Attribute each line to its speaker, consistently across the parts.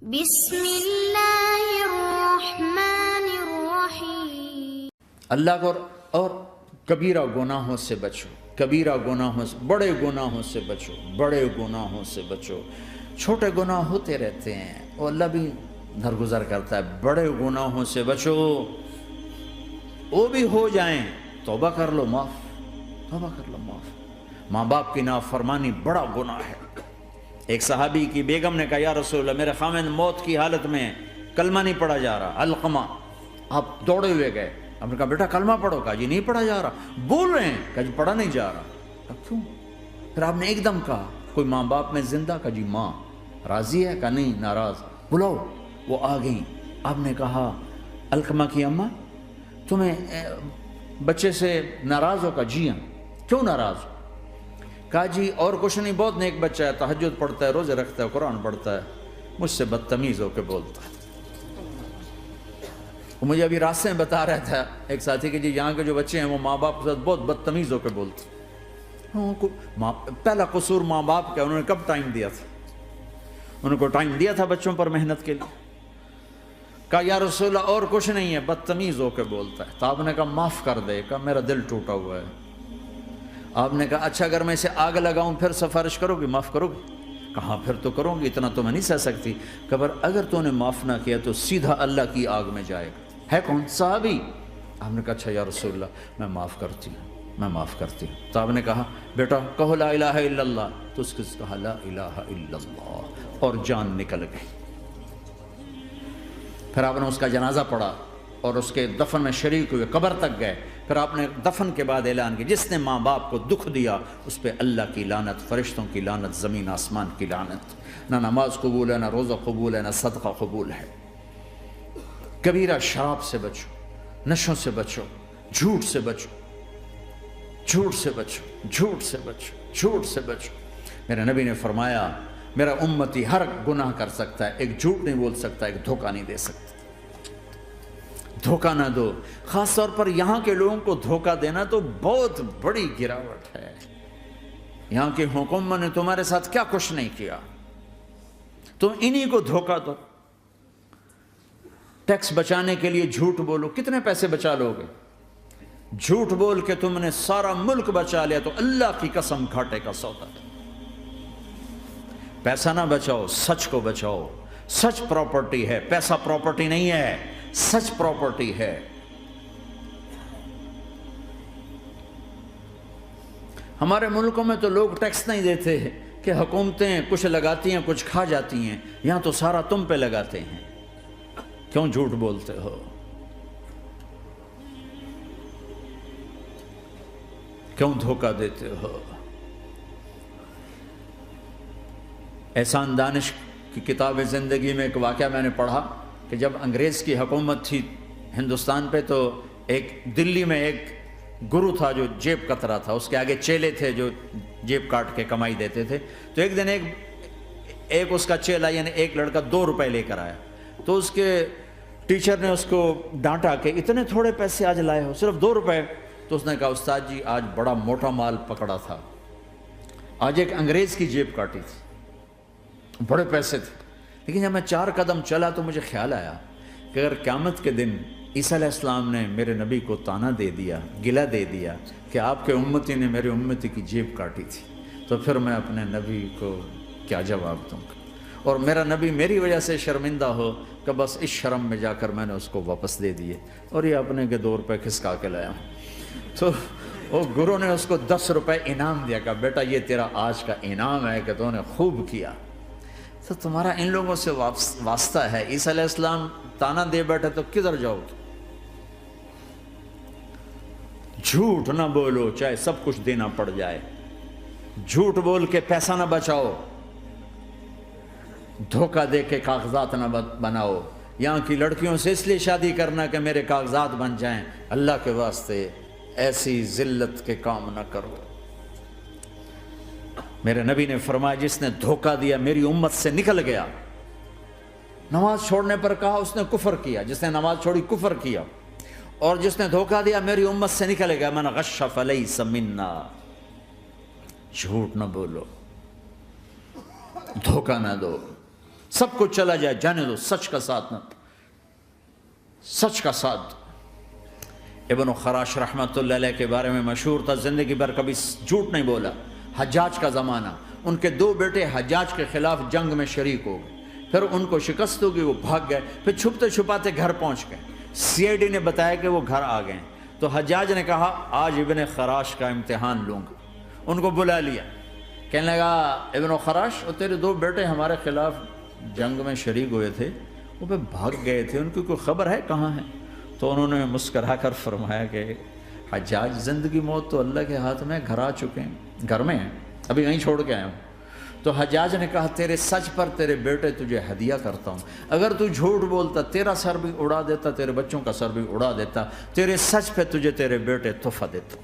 Speaker 1: بسم اللہ الرحمن الرحیم۔
Speaker 2: اللہ کو اور کبیرہ گناہوں سے بچو، کبیرہ گناہوں سے، بڑے گناہوں سے بچو، بڑے گناہوں سے بچو۔ چھوٹے گناہ ہوتے رہتے ہیں اور اللہ بھی درگزر کرتا ہے، بڑے گناہوں سے بچو، وہ بھی ہو جائیں توبہ کر لو معاف، توبہ کر لو معاف۔ ماں باپ کی نافرمانی بڑا گناہ ہے۔ ایک صحابی کی بیگم نے کہا یا رسول اللہ میرے خاوند موت کی حالت میں کلمہ نہیں پڑھا جا رہا، علقمہ۔ آپ دوڑے ہوئے گئے، آپ نے کہا بیٹا کلمہ پڑھو، کہا جی نہیں پڑھا جا رہا، بول رہے ہیں، کہا جی پڑھا نہیں جا رہا۔ کہا کیوں؟ پھر آپ نے ایک دم کہا کوئی ماں باپ میں زندہ؟ کہا جی ماں راضی ہے؟ کہا نہیں ناراض۔ بلاؤ، وہ آ گئیں۔ آپ نے کہا علقمہ کی اماں تمہیں بچے سے ناراض ہو؟ کہا جی ہاں۔ کیوں ناراض ہو؟ کہا جی اور کچھ نہیں، بہت نیک بچہ ہے، تہجد پڑھتا ہے، روزے رکھتا ہے، قرآن پڑھتا ہے، مجھ سے بدتمیز ہو کے بولتا ہے۔ وہ مجھے ابھی راستے میں بتا رہا تھا ایک ساتھی کہ جی یہاں کے جو بچے ہیں وہ ماں باپ کے ساتھ بہت بدتمیز ہو کے بولتے ہیں۔ پہلا قصور ماں باپ کا، انہوں نے کب ٹائم دیا تھا؟ انہوں کو ٹائم دیا تھا بچوں پر محنت کے لیے؟ کہا یا رسول اللہ اور کچھ نہیں ہے، بدتمیز ہو کے بولتا ہے۔ تو آپ نے کہا معاف کر دے۔ کہا میرا دل ٹوٹا ہوا ہے۔ آپ نے کہا اچھا اگر میں اسے آگ لگاؤں پھر سفارش کرو گی، معاف کرو گی؟ کہا پھر تو کروں گی، اتنا تو میں نہیں سہ سکتی۔ کہا اگر تو نے معاف نہ کیا تو سیدھا اللہ کی آگ میں جائے گا۔ ہے کون؟ صحابی۔ آپ نے کہا اچھا یا رسول اللہ میں معاف کرتی ہوں، میں معاف کرتی ہوں۔ تو آپ نے کہا بیٹا کہو لا الہ الا اللہ، تو اس نے کہا لا الہ الا اللہ، اور جان نکل گئی۔ پھر آپ نے اس کا جنازہ پڑھا اور اس کے دفن میں شریک ہوئے، قبر تک گئے۔ پھر آپ نے دفن کے بعد اعلان کیا جس نے ماں باپ کو دکھ دیا اس پہ اللہ کی لعنت، فرشتوں کی لعنت، زمین آسمان کی لعنت۔ نہ نماز قبول ہے، نہ روزہ قبول ہے، نہ صدقہ قبول ہے۔ کبیرہ شراب سے بچو، نشوں سے بچو، جھوٹ سے بچو، جھوٹ سے بچو، جھوٹ سے بچو، جھوٹ سے بچو۔ میرے نبی نے فرمایا میرا امتی ہر گناہ کر سکتا ہے، ایک جھوٹ نہیں بول سکتا، ایک دھوکہ نہیں دے سکتا۔ دھوکہ نہ دو، خاص طور پر یہاں کے لوگوں کو دھوکہ دینا تو بہت بڑی گراوٹ ہے۔ یہاں کی حکومت نے تمہارے ساتھ کیا کچھ نہیں کیا، تم انہی کو دھوکہ دو۔ ٹیکس بچانے کے لیے جھوٹ بولو، کتنے پیسے بچا لو گے؟ جھوٹ بول کے تم نے سارا ملک بچا لیا تو اللہ کی قسم گھاٹے کا سودا۔ پیسہ نہ بچاؤ، سچ کو بچاؤ۔ سچ پراپرٹی ہے، پیسہ پراپرٹی نہیں ہے، سچ پراپرٹی ہے۔ ہمارے ملکوں میں تو لوگ ٹیکس نہیں دیتے کہ حکومتیں کچھ لگاتی ہیں کچھ کھا جاتی ہیں، یہاں تو سارا تم پہ لگاتے ہیں۔ کیوں جھوٹ بولتے ہو؟ کیوں دھوکہ دیتے ہو؟ احسان دانش کی کتاب زندگی میں ایک واقعہ میں نے پڑھا کہ جب انگریز کی حکومت تھی ہندوستان پہ تو ایک دلی میں ایک گرو تھا جو جیب کترا تھا، اس کے آگے چیلے تھے جو جیب کاٹ کے کمائی دیتے تھے۔ تو ایک دن ایک اس کا چیلا یعنی ایک لڑکا 2 روپے لے کر آیا، تو اس کے ٹیچر نے اس کو ڈانٹا کہ اتنے تھوڑے پیسے آج لائے ہو، صرف 2 روپے۔ تو اس نے کہا استاد جی آج بڑا موٹا مال پکڑا تھا، آج ایک انگریز کی جیب کاٹی تھی، بڑے پیسے تھے۔ لیکن جب میں 4 قدم چلا تو مجھے خیال آیا کہ اگر قیامت کے دن عیسیٰ علیہ السلام نے میرے نبی کو طعنہ دے دیا، گلہ دے دیا کہ آپ کے امتی نے میرے امتی کی جیب کاٹی تھی، تو پھر میں اپنے نبی کو کیا جواب دوں گا؟ اور میرا نبی میری وجہ سے شرمندہ ہو کہ بس اس شرم میں جا کر میں نے اس کو واپس دے دیے اور یہ اپنے کے 2 روپے کھسکا کے لایا ہوں۔ تو وہ گرو نے اس کو 10 روپے انعام دیا، کہ بیٹا یہ تیرا آج کا انعام ہے کہ تو نے خوب کیا۔ تو تمہارا ان لوگوں سے واسطہ ہے، عیسیٰ علیہ السلام تانا دے بیٹھے تو کدھر جاؤ گے؟ جھوٹ نہ بولو چاہے سب کچھ دینا پڑ جائے، جھوٹ بول کے پیسہ نہ بچاؤ، دھوکہ دے کے کاغذات نہ بناؤ۔ یہاں کی لڑکیوں سے اس لیے شادی کرنا کہ میرے کاغذات بن جائیں، اللہ کے واسطے ایسی ذلت کے کام نہ کرو۔ میرے نبی نے فرمایا جس نے دھوکہ دیا میری امت سے نکل گیا۔ نماز چھوڑنے پر کہا اس نے کفر کیا، جس نے نماز چھوڑی کفر کیا، اور جس نے دھوکہ دیا میری امت سے نکل گیا۔ من غش فلیس منا۔ جھوٹ نہ بولو، دھوکہ نہ دو، سب کچھ چلا جائے جانے دو، سچ کا ساتھ نہ، سچ کا ساتھ۔ ابن خراش رحمۃ اللہ علیہ کے بارے میں مشہور تھا، زندگی بھر کبھی جھوٹ نہیں بولا۔ حجاج کا زمانہ، ان کے 2 بیٹے حجاج کے خلاف جنگ میں شریک ہو گئے، پھر ان کو شکست ہوگی، وہ بھاگ گئے، پھر چھپتے چھپاتے گھر پہنچ گئے، CID نے بتایا کہ وہ گھر آ گئے، تو حجاج نے کہا آج ابن خراش کا امتحان لوں گا۔ ان کو بلا لیا، کہنے لگا ابن خراش، وہ تیرے 2 بیٹے ہمارے خلاف جنگ میں شریک ہوئے تھے، وہ پہ بھاگ گئے تھے، ان کی کوئی خبر ہے کہاں ہے؟ تو انہوں نے مسکرا کر فرمایا کہ حجاج، زندگی موت تو اللہ کے ہاتھ میں، گھر آ چکے ہیں، گھر میں ہیں، ابھی یہیں چھوڑ کے آیا ہوں۔ تو حجاج نے کہا تیرے سچ پر تیرے بیٹے تجھے ہدیہ کرتا ہوں، اگر تو جھوٹ بولتا تیرا سر بھی اڑا دیتا، تیرے بچوں کا سر بھی اڑا دیتا، تیرے سچ پہ تجھے تیرے بیٹے تحفہ دیتا۔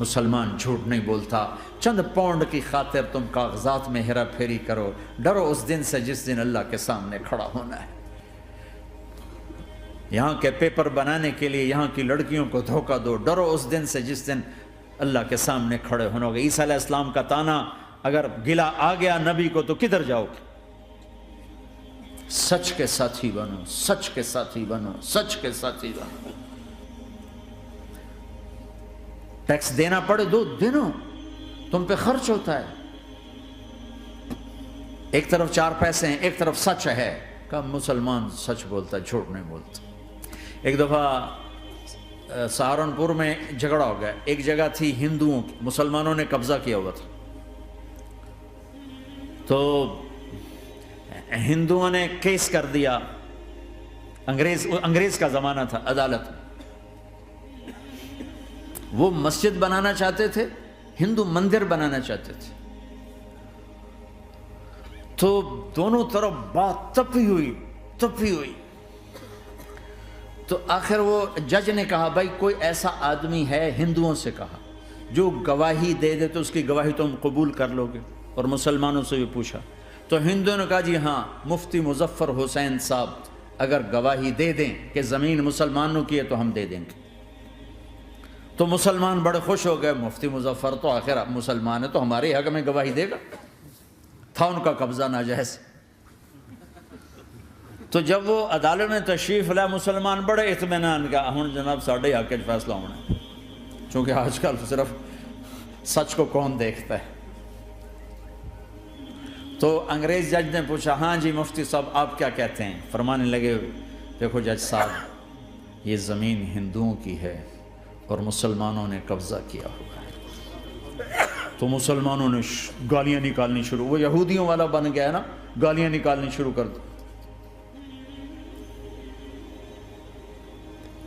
Speaker 2: مسلمان جھوٹ نہیں بولتا۔ چند پاؤنڈ کی خاطر تم کاغذات میں ہیرا پھیری کرو، ڈرو اس دن سے جس دن اللہ کے سامنے کھڑا ہونا ہے۔ یہاں کے پیپر بنانے کے لیے یہاں کی لڑکیوں کو دھوکہ دو، ڈرو اس دن سے جس دن اللہ کے سامنے کھڑے ہونا ہوگا۔ عیسیٰ علیہ السلام کا تانا اگر گلا آ گیا نبی کو تو کدھر جاؤ گے؟ سچ کے ساتھی بنو، سچ کے ساتھی بنو، سچ کے ساتھی بنو۔ ٹیکس دینا پڑے دو، دینو، تم پہ خرچ ہوتا ہے۔ ایک طرف 4 پیسے ہیں، ایک طرف سچ ہے، کہ مسلمان سچ بولتا ہے، جھوٹ نہیں بولتا۔ ایک دفعہ سہارنپور میں جھگڑا ہو گیا، ایک جگہ تھی ہندوؤں کی، مسلمانوں نے قبضہ کیا ہوا تھا، تو ہندوؤں نے کیس کر دیا، انگریز کا زمانہ تھا، عدالت میں۔ وہ مسجد بنانا چاہتے تھے، ہندو مندر بنانا چاہتے تھے، تو دونوں طرف بات تپی ہوئی۔ تو آخر وہ جج نے کہا بھائی کوئی ایسا آدمی ہے، ہندوؤں سے کہا، جو گواہی دے دے تو اس کی گواہی تم قبول کر لو گے؟ اور مسلمانوں سے بھی پوچھا، تو ہندوؤں نے کہا جی ہاں، مفتی مظفر حسین صاحب اگر گواہی دے دیں کہ زمین مسلمانوں کی ہے تو ہم دے دیں گے۔ تو مسلمان بڑے خوش ہو گئے، مفتی مظفر تو آخر مسلمان ہے تو ہمارے حق میں گواہی دے گا، تھا ان کا قبضہ ناجائز۔ تو جب وہ عدالت میں تشریف لائے، مسلمان بڑے اطمینان کا، ہوں جناب ساڑھے حق فیصلہ ہونا ہے، چونکہ آج کل صرف سچ کو کون دیکھتا ہے۔ تو انگریز جج نے پوچھا ہاں جی مفتی صاحب آپ کیا کہتے ہیں؟ فرمانے لگے دیکھو جج صاحب، یہ زمین ہندوؤں کی ہے اور مسلمانوں نے قبضہ کیا ہوا ہے۔ تو مسلمانوں نے گالیاں نکالنی شروع، وہ یہودیوں والا بن گیا نا، گالیاں نکالنی شروع کر دی۔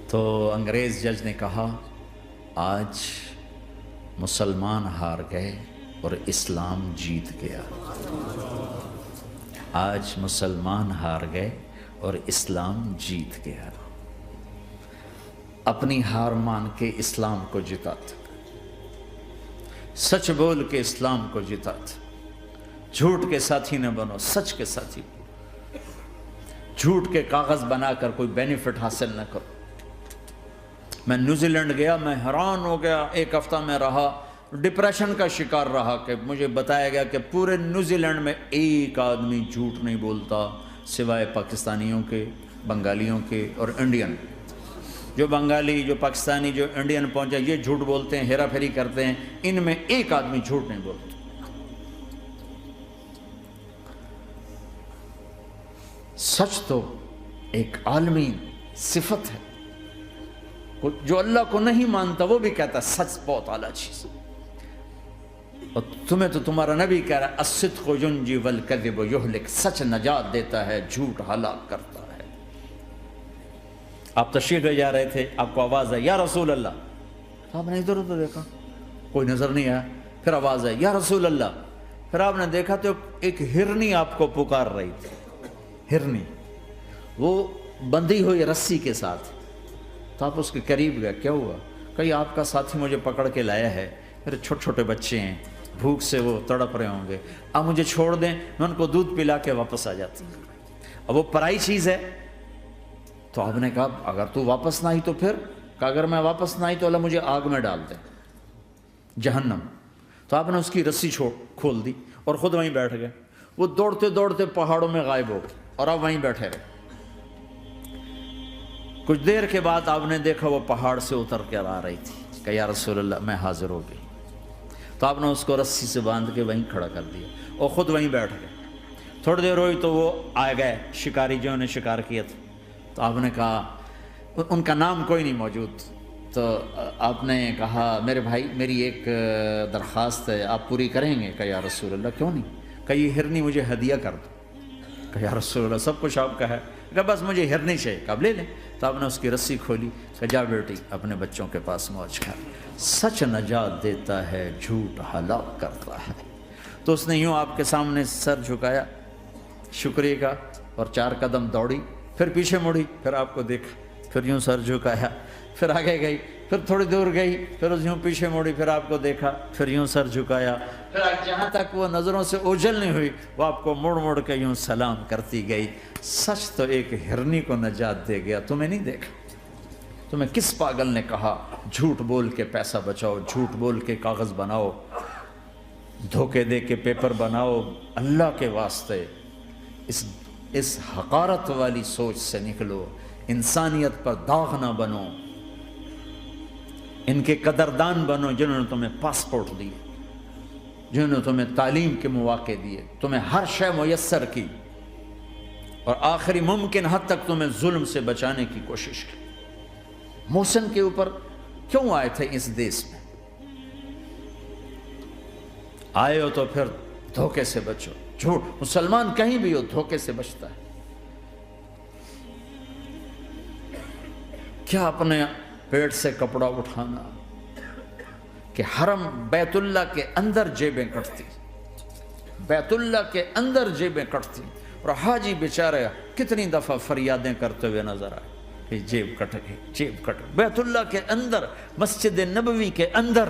Speaker 2: تو انگریز جج نے کہا آج مسلمان ہار گئے اور اسلام جیت گیا، آج مسلمان ہار گئے اور اسلام جیت گیا۔ اپنی ہار مان کے اسلام کو جتاتا، سچ بول کے اسلام کو جتاتا۔ جھوٹ کے ساتھی نہ بنو، سچ کے ساتھی۔ جھوٹ کے کاغذ بنا کر کوئی بینیفٹ حاصل نہ کرو۔ میں نیوزی لینڈ گیا، میں حیران ہو گیا، 1 ہفتہ میں رہا، ڈپریشن کا شکار رہا کہ مجھے بتایا گیا کہ پورے نیوزی لینڈ میں ایک آدمی جھوٹ نہیں بولتا سوائے پاکستانیوں کے، بنگالیوں کے اور انڈین۔ جو بنگالی، جو پاکستانی، جو انڈین پہنچے یہ جھوٹ بولتے ہیں، ہیرا پھیری کرتے ہیں، ان میں ایک آدمی جھوٹ نہیں بولتا۔ سچ تو ایک عالمی صفت ہے، جو اللہ کو نہیں مانتا وہ بھی کہتا ہے سچ بہت اعلیٰ چیز، اور تمہیں تو تمہارا نبی کہہ رہا ہے الصدق ینجی والکذب یہلک، سچ نجات دیتا ہے، جھوٹ ہلاک کرتا ہے۔ آپ تشریف لے جا رہے تھے، آپ کو آواز آئی یا رسول اللہ، آپ نے ادھر ادھر دیکھا، کوئی نظر نہیں آیا، پھر آواز آئی یا رسول اللہ، پھر آپ نے دیکھا تو ایک ہرنی آپ کو پکار رہی تھی، ہرنی، وہ بندھی ہوئی رسی کے ساتھ۔ تو آپ اس کے قریب گئے، کیا ہوا؟ کہیں آپ کا ساتھی مجھے پکڑ کے لایا ہے، میرے چھوٹے چھوٹے بچے ہیں، بھوک سے وہ تڑپ رہے ہوں گے، آپ مجھے چھوڑ دیں، میں ان کو دودھ پلا کے واپس آ جاتا ہوں۔ اب وہ پرائی چیز ہے، تو آپ نے کہا اگر تو واپس نہ آئی تو پھر؟ کہ اگر میں واپس نہ آئی تو اللہ مجھے آگ میں ڈال دے، جہنم۔ تو آپ نے اس کی رسی کھول دی اور خود وہیں بیٹھ گئے۔ وہ دوڑتے دوڑتے پہاڑوں میں غائب ہو گئے اور آپ وہیں بیٹھے رہے۔ کچھ دیر کے بعد آپ نے دیکھا وہ پہاڑ سے اتر کر آ رہی تھی کہ یا رسول اللہ میں حاضر ہو گئی۔ تو آپ نے اس کو رسی سے باندھ کے وہیں کھڑا کر دیا اور خود وہیں بیٹھ گئے۔ تھوڑی دیر ہوئی تو وہ آ گئے شکاری جو انہیں شکار کیا تھا۔ تو آپ نے کہا، ان کا نام کوئی نہیں موجود، تو آپ نے کہا میرے بھائی میری ایک درخواست ہے، آپ پوری کریں گے؟ کہ یا رسول اللہ کیوں نہیں؟ کہ یہ ہرنی مجھے ہدیہ کر دو۔ کہ یا رسول اللہ سب کچھ آپ کا ہے، کہ بس مجھے ہرنی چاہیے، کہ آپ لے لیں۔ تو آپ نے اس کی رسی کھولی کہ جا بیٹی اپنے بچوں کے پاس موج کر، سچ نجات دیتا ہے جھوٹ ہلاک کرتا ہے۔ تو اس نے یوں آپ کے سامنے سر جھکایا شکریہ کا اور 4 قدم دوڑی، پھر پیچھے مڑی، پھر آپ کو دیکھا، پھر یوں سر جھکایا، پھر آگے گئی، پھر تھوڑی دور گئی، پھر یوں پیچھے مڑی، پھر آپ کو دیکھا، پھر یوں سر جھکایا، پھر جہاں تک وہ نظروں سے اوجھل نہیں ہوئی وہ آپ کو مڑ مڑ کے یوں سلام کرتی گئی۔ سچ تو ایک ہرنی کو نجات دے گیا، تمہیں نہیں دیکھا؟ تمہیں کس پاگل نے کہا جھوٹ بول کے پیسہ بچاؤ، جھوٹ بول کے کاغذ بناؤ، دھوکے دے کے پیپر بناؤ؟ اللہ کے واسطے اس حقارت والی سوچ سے نکلو، انسانیت پر داغ نہ بنو، ان کے قدردان بنو جنہوں نے تمہیں پاسپورٹ دیے، جنہوں نے تمہیں تعلیم کے مواقع دیے، تمہیں ہر شے میسر کی، اور آخری ممکن حد تک تمہیں ظلم سے بچانے کی کوشش کی۔ محسن کے اوپر کیوں آئے تھے اس دیس میں؟ آئے ہو تو پھر دھوکے سے بچو، جھوٹ، مسلمان کہیں بھی ہو دھوکے سے بچتا ہے۔ کیا اپنے پیٹ سے کپڑا اٹھانا کہ حرم بیت اللہ کے اندر جیبیں کٹتی، بیت اللہ کے اندر جیبیں کٹتی، اور حاجی بیچارے کتنی دفعہ فریادیں کرتے ہوئے نظر آئے کہ جیب کٹ گئی، جیب کٹ گئی۔ بیت اللہ کے اندر، مسجد نبوی کے اندر